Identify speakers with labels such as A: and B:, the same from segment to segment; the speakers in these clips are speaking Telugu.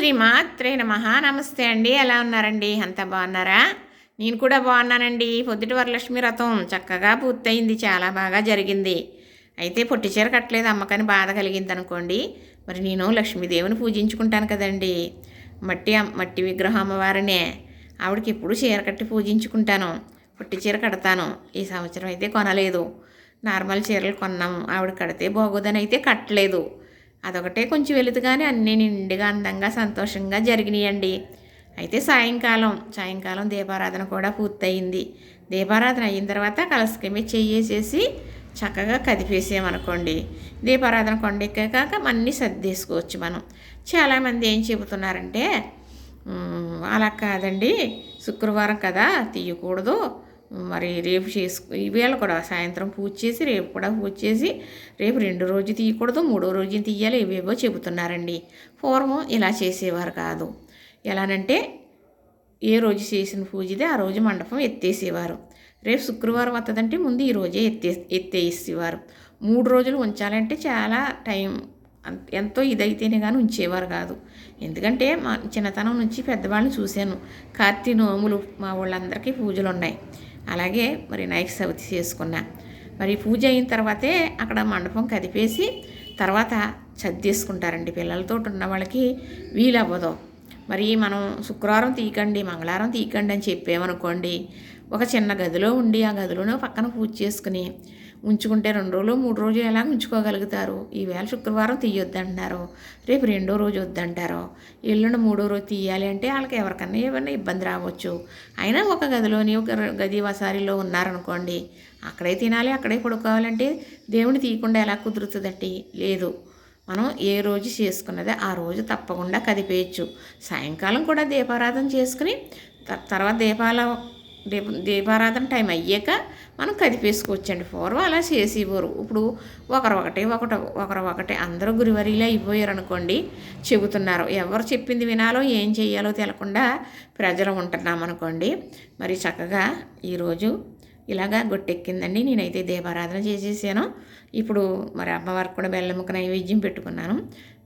A: శ్రీమాత్రే నమః. నమస్తే అండి. ఎలా ఉన్నారండి? అంతా బాగున్నారా? నేను కూడా బాగున్నానండి. పొద్దుటి వరలక్ష్మి వ్రతం చక్కగా పూర్తయింది. చాలా బాగా జరిగింది. అయితే పొట్టి చీర కట్టలేదు అమ్మకని బాధ కలిగింది అనుకోండి. మరి నేను లక్ష్మీదేవిని పూజించుకుంటాను కదండి. మట్టి విగ్రహం అమ్మవారినే. ఆవిడకి ఎప్పుడు చీర కట్టి పూజించుకుంటాను. పొట్టి చీర కడతాను. ఈ సంవత్సరం అయితే కొనలేదు. నార్మల్ చీరలు కొన్నాము. ఆవిడ కడితే బాగోదని అయితే కట్టలేదు. అదొకటే కొంచెం వెలుతుగానే అన్నీ నిండుగా అందంగా సంతోషంగా జరిగినాయండి. అయితే సాయంకాలం దీపారాధన కూడా పూర్తయింది. దీపారాధన అయిన తర్వాత కలసకి మీద చెయ్యేసేసి చక్కగా కదిపేసామనుకోండి, దీపారాధన కొండెక్కాక అన్నీ సర్దేసుకోవచ్చు మనం. చాలామంది ఏం చెబుతున్నారంటే అలా కాదండి, శుక్రవారం కదా తీయకూడదు, మరి రేపు ఈవేళ కూడా సాయంత్రం పూజ చేసి రేపు కూడా పూజ చేసి రేపు 2 రోజు తీయకూడదు, 3వ రోజు తీయాలి, ఏవేవో చెబుతున్నారండి. పూర్వం ఇలా చేసేవారు కాదు. ఎలానంటే ఏ రోజు చేసిన పూజదే ఆ రోజు మండపం ఎత్తేసేవారు. రేపు శుక్రవారం వస్తుందంటే ముందు ఈ రోజే ఎత్తేసేవారు. 3 రోజులు ఉంచాలంటే చాలా టైం, ఎంతో ఇదైతేనే కానీ ఉంచేవారు కాదు. ఎందుకంటే మా చిన్నతనం నుంచి పెద్దవాళ్ళని చూశాను. కార్తీక నోములు మా వాళ్ళందరికీ పూజలు ఉన్నాయి. అలాగే మరి వినాయక చవితి చేసుకున్నా. మరి పూజ అయిన తర్వాతే అక్కడ మండపం కదిపేసి తర్వాత సర్దేసుకుంటారండి. పిల్లలతో ఉన్న వాళ్ళకి వీలవ్వదు. మరి మనం శుక్రవారం తీయకండి, మంగళవారం తీయకండి అని చెప్పామనుకోండి, ఒక చిన్న గదిలో ఉండి ఆ గదిలోనే పక్కన పూజ చేసుకుని ఉంచుకుంటే 2 రోజులు 3 రోజులు ఎలా ఉంచుకోగలుగుతారు? ఈవేళ శుక్రవారం తీయొద్దంటున్నారు, రేపు 2వ రోజు వద్దంటారు, ఎల్లుండి 3వ రోజు తీయాలి అంటే వాళ్ళకి ఎవరికన్నా ఏమైనా ఇబ్బంది రావచ్చు. అయినా ఒక గదిలోని ఒక గది వసారిలో ఉన్నారనుకోండి, అక్కడే తినాలి, అక్కడే పడుకోవాలంటే దేవుని తీయకుండా ఎలా కుదురుతుందండి? లేదు. మనం ఏ రోజు చేసుకున్నదే ఆ రోజు తప్పకుండా కదిపేయచ్చు. సాయంకాలం కూడా దీపారాధన చేసుకుని తర్వాత దీపారాధన టైం అయ్యాక మనం కదిపేసుకోవచ్చండి. పూర్వం అలా చేసేవారు. ఇప్పుడు ఒకరు ఒకటే అందరూ గురువరిలే అయిపోయారు అనుకోండి. చెబుతున్నారు, ఎవరు చెప్పింది వినాలో ఏం చేయాలో తెలకుండా ప్రజలు ఉంటున్నాం అనుకోండి. మరి చక్కగా ఈరోజు ఇలాగా గొట్టెక్కిందండి. నేనైతే దీపారాధన చేసేసాను. ఇప్పుడు మరి అమ్మవారికి కూడా బెల్లముక్క నైవేద్యం పెట్టుకున్నాను.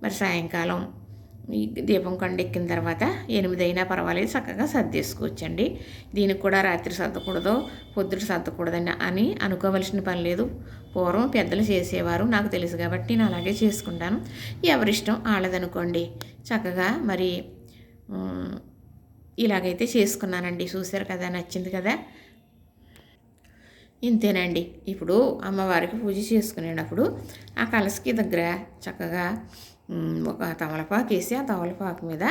A: మరి సాయంకాలం ఈ దీపం కొండెక్కిన తర్వాత 8 అయినా పర్వాలేదు, చక్కగా సర్దేసుకోవచ్చండి. దీనికి కూడా రాత్రి సర్దకూడదు, పొద్దుట సర్దకూడదని అని అనుకోవలసిన పని లేదు. పూర్వం పెద్దలు చేసేవారు, నాకు తెలుసు కాబట్టి నేను అలాగే చేసుకుంటాను. ఎవరిష్టం వాళ్ళదనుకోండి. చక్కగా మరి ఇలాగైతే చేసుకున్నానండి. చూశారు కదా, నచ్చింది కదా. ఇంతేనండి. ఇప్పుడు అమ్మవారికి పూజ చేసుకునేటప్పుడు ఆ కలశకి దగ్గర చక్కగా ఒక తమలపాకు వేసి ఆ తమలపాకు మీద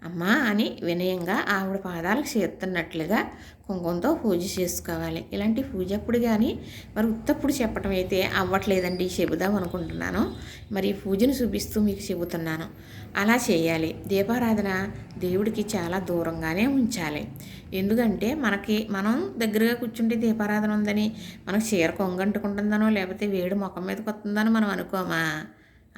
A: అమ్మా అని వినయంగా ఆవిడ పాదాలకు చేస్తున్నట్లుగా కుంకుమతో పూజ చేసుకోవాలి. ఇలాంటి పూజ అప్పుడు కానీ మరి ఉత్తప్పుడు చెప్పటం అయితే అవ్వట్లేదండి, చెబుదాం అనుకుంటున్నాను. మరి పూజను చూపిస్తూ మీకు చెబుతున్నాను. అలా చేయాలి. దీపారాధన దేవుడికి చాలా దూరంగానే ఉంచాలి. ఎందుకంటే మనం దగ్గరగా కూర్చుంటే దీపారాధన ఉందని మనకు చీర కొంగంటుకుంటుందనో లేకపోతే వేడి ముఖం మీదకి వస్తుందనో మనం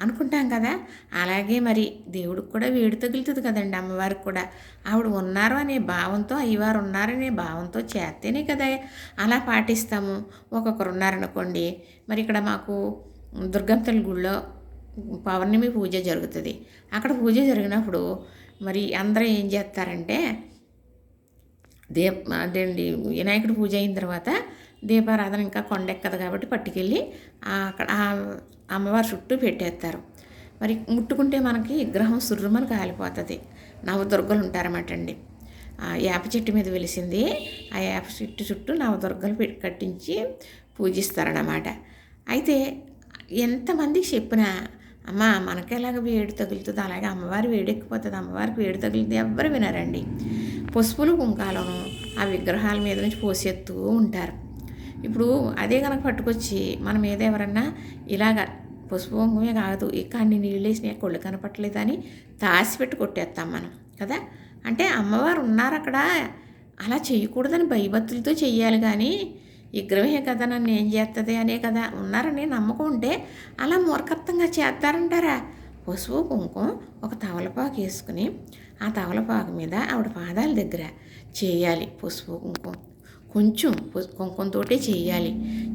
A: అనుకుంటాం కదా. అలాగే మరి దేవుడికి కూడా వేడి తగులుతుంది కదండి. అమ్మవారికి కూడా ఆవిడ ఉన్నారు అనే భావంతో, అయ్యవారు ఉన్నారనే భావంతో చేస్తేనే కదా అలా పాటిస్తాము. ఒక్కొక్కరు ఉన్నారనుకోండి, మరి ఇక్కడ మాకు దుర్గమ్మ తల్లి గుళ్ళో పౌర్ణమి పూజ జరుగుతుంది. అక్కడ పూజ జరిగినప్పుడు మరి అందరూ ఏం చేస్తారంటే అదేండి వినాయకుడి పూజ అయిన తర్వాత దీపారాధన ఇంకా కొండెక్కదు కాబట్టి పట్టుకెళ్ళి అక్కడ అమ్మవారి చుట్టూ పెట్టేస్తారు. మరి ముట్టుకుంటే మనకి విగ్రహం సుర్రుమని కాలిపోతుంది. నవదుర్గలు ఉంటారన్నమాట అండి. వేప చెట్టు మీద వెలిసింది. ఆ వేప చెట్టు చుట్టూ నవదుర్గలు కట్టించి పూజిస్తారన్నమాట. అయితే ఎంతమందికి చెప్పినా అమ్మ మనకి ఎలాగ వేడి తగులుతుంది, అలాగే అమ్మవారి వేడెక్కిపోతుంది, అమ్మవారికి వేడి తగులుతుంది, ఎవ్వరు వినరండి. పసుపులు కుంకాలను ఆ విగ్రహాల మీద నుంచి పోసేస్తూ ఉంటారు. ఇప్పుడు అదే కనుక పట్టుకొచ్చి మన మీద ఎవరన్నా ఇలాగ పసుపు కుంకుమే కాదు, ఇక అన్ని నీళ్ళు వేసినా కొళ్ళు కనపట్టలేదని తాసిపెట్టి కొట్టేస్తాం మనం కదా. అంటే అమ్మవారు ఉన్నారు అక్కడ, అలా చేయకూడదని భయభక్తులతో చెయ్యాలి. కానీ విగ్రహమే కదా నన్ను ఏం చేస్తుంది అనే కదా ఉన్నారని నమ్మకం ఉంటే అలా మూర్ఖత్వంగా చేస్తారంటారా? పసుపు కుంకుమ ఒక తవలపాకు వేసుకుని ఆ తవలపాకు మీద ఆవిడ పాదాల దగ్గర చేయాలి. పసుపు కుంకుమ కొంచెం కుంకుమతో చేయాలి.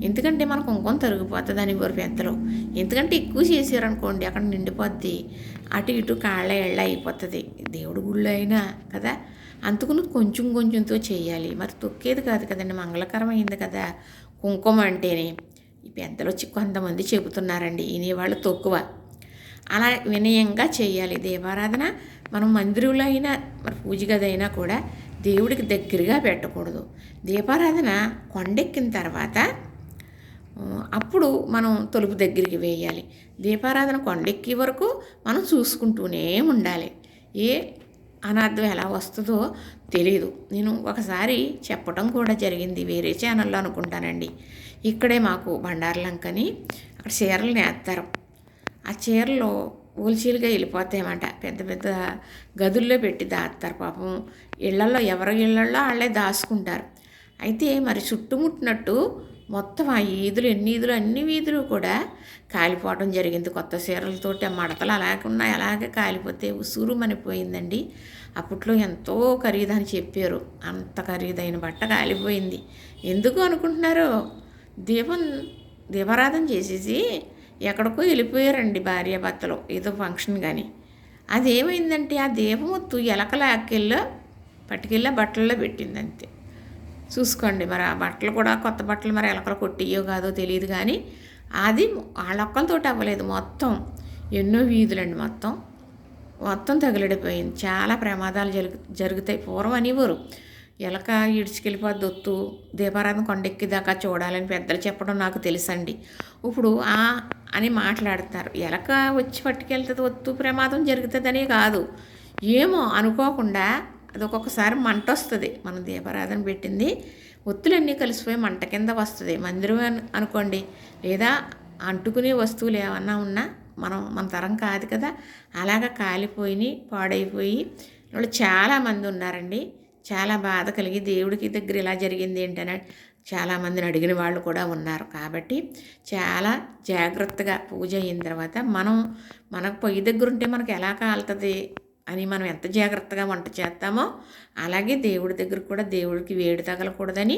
A: ఎందుకంటే మన కుంకుమ తరిగిపోతుంది అని వారు పెద్దలు. ఎందుకంటే ఎక్కువ చేసారనుకోండి అక్కడ నిండిపోద్ది. అటు ఇటు కాళ్ళ ఎళ్ళ అయిపోతుంది. దేవుడి గుళ్ళో అయినా కదా, అందుకుని కొంచెం కొంచెంతో చేయాలి. మరి తొక్కేది కాదు కదండి, మంగళకరమైంది కదా కుంకుమ అంటేనే. ఈ పెద్దలు వచ్చి కొంతమంది చెబుతున్నారండి, వినేవాళ్ళు తక్కువ. అలా వినయంగా చేయాలి దీపారాధన. మనం మందిరంలో అయినా మరి పూజ గది అయినా కూడా దేవుడికి దగ్గరగా పెట్టకూడదు. దీపారాధన కొండెక్కిన తర్వాత అప్పుడు మనం తలుపు దగ్గరికి వేయాలి. దీపారాధన కొండెక్కే వరకు మనం చూసుకుంటూనే ఉండాలి. ఏ అనార్థం ఎలా వస్తుందో తెలియదు. నేను ఒకసారి చెప్పడం కూడా జరిగింది, వేరే ఛానల్లో అనుకుంటానండి. ఇక్కడే మాకు బండార్లంకని అక్కడ చీరలు నేస్తారు. ఆ చీరలు హోల్సేల్గా వెళ్ళిపోతాయన్నమాట. పెద్ద పెద్ద గదుల్లో పెట్టి దాస్తారు. పాపం ఇళ్లలో ఎవరి ఇళ్లలో వాళ్ళే దాచుకుంటారు. అయితే మరి చుట్టుముట్టినట్టు మొత్తం ఆ ఈదులు ఎన్ని ఈదులు అన్ని వీధులు కూడా కాలిపోవడం జరిగింది. కొత్త చీరలతోటి ఆ మడతలు అలాగే ఉన్నాయి, అలాగే కాలిపోతే ఉసూరుమనిపోయిందండి. అప్పట్లో ఎంతో ఖరీదని చెప్పారు, అంత ఖరీదైన బట్ట కాలిపోయింది. ఎందుకు అనుకుంటున్నారు? దీపారాధన చేసేసి ఎక్కడికో వెళ్ళిపోయారండి భార్యాభర్తలు, ఏదో ఫంక్షన్ కానీ. అదేమైందంటే ఆ దీపమొత్తు ఎలకలాకెళ్ళో పట్టుకెళ్ళి బట్టల్లో పెట్టింది అంతే. చూసుకోండి, మరి ఆ బట్టలు కూడా కొత్త బట్టలు మరి ఎలకలు కొట్టియో కాదో తెలియదు, కానీ అది వాళ్ళొక్కలతోటి అవ్వలేదు, మొత్తం ఎన్నో వీధులండి, మొత్తం తగిలిడిపోయింది. చాలా ప్రమాదాలు జరుగుతాయి. పూర్వం అనేవారు ఎలక ఈడ్చుకెళ్ళిపోద్ది ఒత్తు దీపారాధన కొండెక్కిదాకా చూడాలని పెద్దలు చెప్పడం నాకు తెలుసండి. ఇప్పుడు అని మాట్లాడుతున్నారు. ఎలక వచ్చి పట్టుకెళ్తుంది, ఒత్తు ప్రమాదం జరుగుతుందనే కాదు, ఏమో అనుకోకుండా అది ఒక్కొక్కసారి మంట వస్తుంది. మనం దీపారాధన పెట్టింది ఒత్తులన్నీ కలిసిపోయి మంట కింద వస్తుంది. మందిరం అనుకోండి, లేదా అంటుకునే వస్తువులు ఏమన్నా ఉన్నా మన తరం కాదు కదా, అలాగా కాలిపోయి పాడైపోయి వాళ్ళు చాలామంది ఉన్నారండి. చాలా బాధ కలిగి దేవుడికి దగ్గర ఇలా జరిగింది ఏంటని చాలామందిని అడిగిన వాళ్ళు కూడా ఉన్నారు. కాబట్టి చాలా జాగ్రత్తగా పూజ అయిన తర్వాత మనకు పొయ్యి దగ్గర ఉంటే మనకు ఎలా కాలుతుంది అని మనం ఎంత జాగ్రత్తగా వంట చేస్తామో అలాగే దేవుడి దగ్గర కూడా దేవుడికి వేడి తగలకూడదని,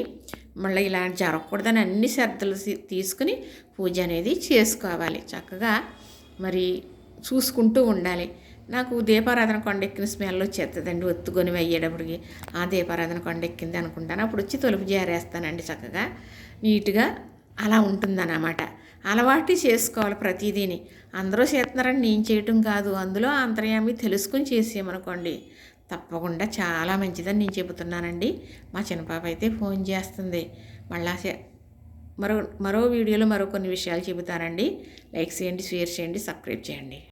A: మళ్ళీ ఇలాంటి జరగకూడదని అన్ని శ్రద్ధలు తీసుకుని పూజ అనేది చేసుకోవాలి. చక్కగా మరి చూసుకుంటూ ఉండాలి. నాకు దీపారాధన కొండెక్కిన స్మెల్ వచ్చేస్తుందండి, ఒత్తుకొని అయ్యేటప్పటికి ఆ దీపారాధన కొండెక్కింది అనుకుంటాను. అప్పుడు వచ్చి తలుపు జారేస్తానండి, చక్కగా నీట్గా అలా ఉంటుందన్నమాట. అలవాటు చేసుకోవాలి ప్రతిదీని. అందరూ చేస్తున్నారని నేను చేయటం కాదు, అందులో అంతర్యామి తెలుసుకుని చేసేయమనుకోండి తప్పకుండా చాలా మంచిదని నేను చెబుతున్నానండి. మా చిన్నపాప అయితే ఫోన్ చేస్తుంది. మళ్ళా మరో వీడియోలో మరో కొన్ని విషయాలు చెబుతానండి. లైక్ చేయండి, షేర్ చేయండి, సబ్స్క్రైబ్ చేయండి.